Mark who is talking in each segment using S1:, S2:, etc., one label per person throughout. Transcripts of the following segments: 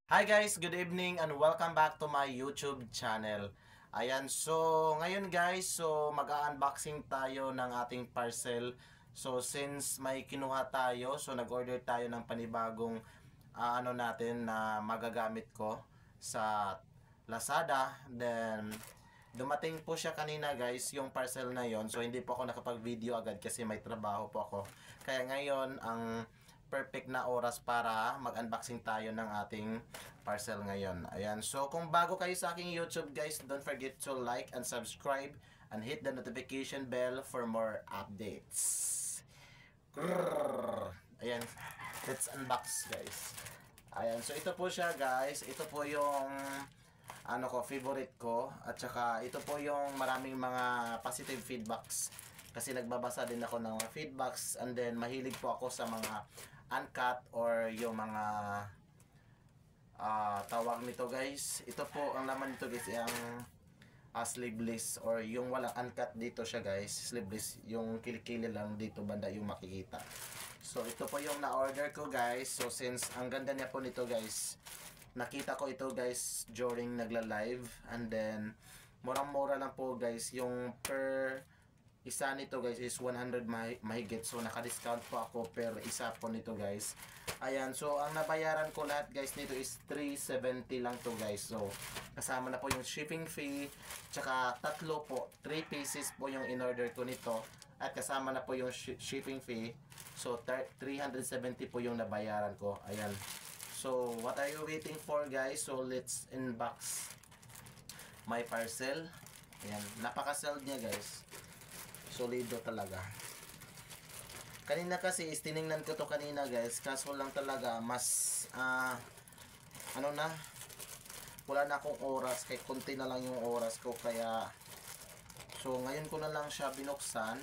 S1: Hi guys, good evening and welcome back to my YouTube channel. Ayan, so ngayon guys, so mag-unboxing tayo ng ating parcel. So since may kinuha tayo, so nag-order tayo ng panibagong ano natin na magagamit ko sa Lazada. Then dumating po siya kanina guys, yung parcel na yon. So hindi po ako nakapag-video agad kasi may trabaho po ako. Kaya ngayon ang perfect na oras para mag-unboxing tayo ng ating parcel ngayon. Ayan. So, kung bago kayo sa aking YouTube guys, don't forget to like and subscribe and hit the notification bell for more updates. Grrr. Ayan. Let's unbox guys. Ayan. So, ito po siya guys. Ito po yung favorite ko. At saka, ito po yung maraming mga positive feedbacks kasi nagbabasa din ako ng mga feedbacks, and then mahilig po ako sa mga uncut or yung mga tawag nito guys. Ito po ang laman nito guys, yung sleeveless or yung walang uncut dito siya guys. Sleeveless, yung kilikili lang dito banda yung makikita. So ito po yung na-order ko guys. So since ang ganda niya po nito guys, nakita ko ito guys during nagla-live, and then murang-mura lang po guys. Yung per isa nito guys is 100 mahigit. So naka-discount po ako per isa po nito guys. Ayan, so ang nabayaran ko lahat guys nito is 370 lang to guys. So kasama na po yung shipping fee, tsaka tatlo po, 3 pieces po yung in-order ko nito, at kasama na po yung shipping fee. So 370 po yung nabayaran ko. Ayan. So what are you waiting for guys? So let's unbox my parcel. Ayan, napaka-sold niya guys. Solido talaga. Kanina kasi tiningnan ko to kanina guys, kaso lang talaga mas wala na akong oras, kay konti na lang yung oras ko, kaya so ngayon ko na lang siya binuksan.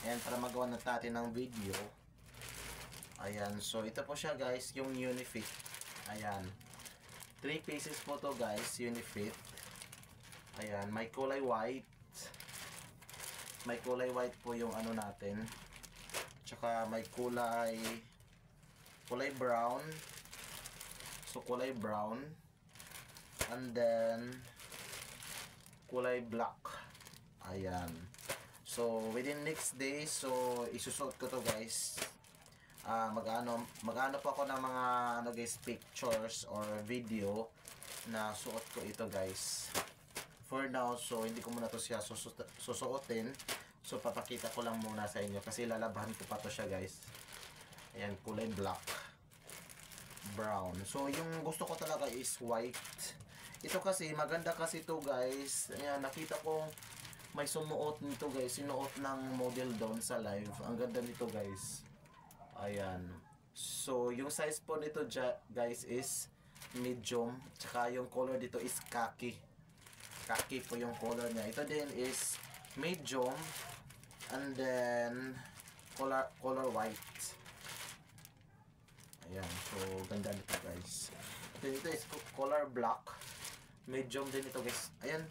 S1: Ayan, para magawa natin ng video. Ayan, so ito po siya guys, yung Unifit. Ayan, 3 pieces po to guys, Unifit. Ayan, may kulay white. May kulay white po yung ano natin. Tsaka may kulay brown. So kulay brown. And then kulay black. Ayan. So within next day, so isusot ko to guys. Magano po ako ng mga guys, pictures or video na suot ko ito guys. For now, so hindi ko muna to siya susuotin. So papakita ko lang muna sa inyo kasi lalabahan ko pa to siya guys. Ayan, kulay black, brown. So yung gusto ko talaga is white. Ito kasi maganda kasi to guys. Ayan, nakita ko may sumuot nito guys, sinuot ng model doon sa live. Ang ganda nito guys. Ayan. So yung size po nito guys is medium. Tsaka yung color dito is khaki. Khaki po yung color niya. Ito din is medium, and then color white. Ayan, so ganda nito guys. Ito is color black, medium din ito guys. Ayan,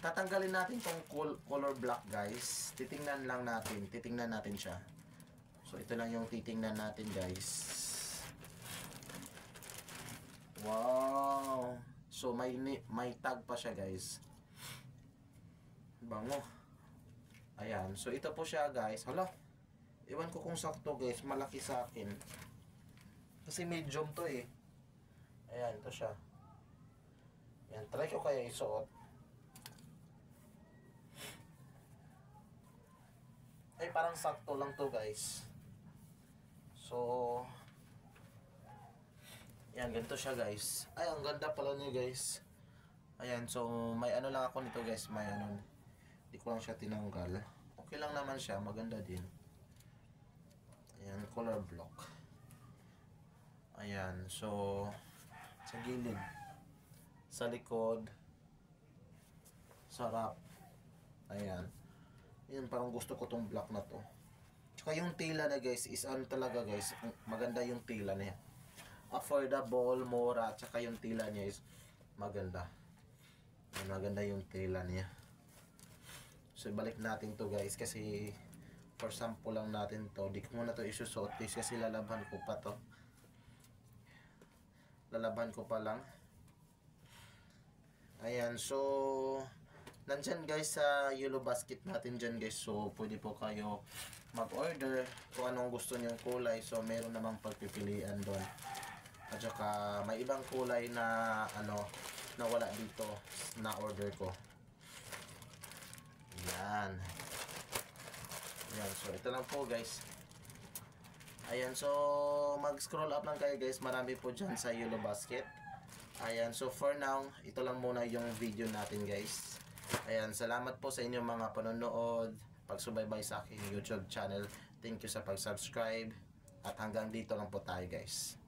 S1: tatanggalin natin tong color black guys. Titingnan natin siya. So ito lang yung titingnan natin guys. Wow, so may tag pa siya guys. Bango. Ayan. So, ito po siya guys. Hala. Iwan ko kung sakto guys. Malaki sa akin. Kasi medium to eh. Ayan. Ito siya. Ayan. Try ko kaya isuot. Ay, parang sakto lang to guys. So, ayan. Ganito siya guys. Ay, ang ganda pala niya guys. Ayan. So, may ano lang ako nito guys. May ano. Hindi ko lang siya tinanggal. Okay lang naman siya. Maganda din. Ayan. Color block. Ayan. So, sa gilid. Sa likod. Sarap. Ayan. Ayan. Parang gusto ko tong block na to. Tsaka yung tila na guys is ano talaga guys. Maganda yung tila niya. Affordable, mura. Tsaka yung tila niya is maganda. Ayan, maganda yung tila niya. So, balik natin to guys kasi for sample lang natin to. Di ko muna to isusuot kasi lalaban ko pa to. lalaban ko pa lang. Ayan, so nandyan guys sa yellow basket natin dyan guys. So pwede po kayo mag-order kung anong gusto nyong kulay. So meron namang pagpipilian doon. At saka may ibang kulay na na wala dito na order ko. Yan. Yan, so ito lang po guys. Ayan, so mag-scroll up lang kayo guys. Marami po dyan sa yellow basket. Ayan, so for now, ito lang muna yung video natin guys. Ayan, salamat po sa inyong mga panonood, pagsubaybay sa aking YouTube channel. Thank you sa pag-subscribe. At hanggang dito lang po tayo guys.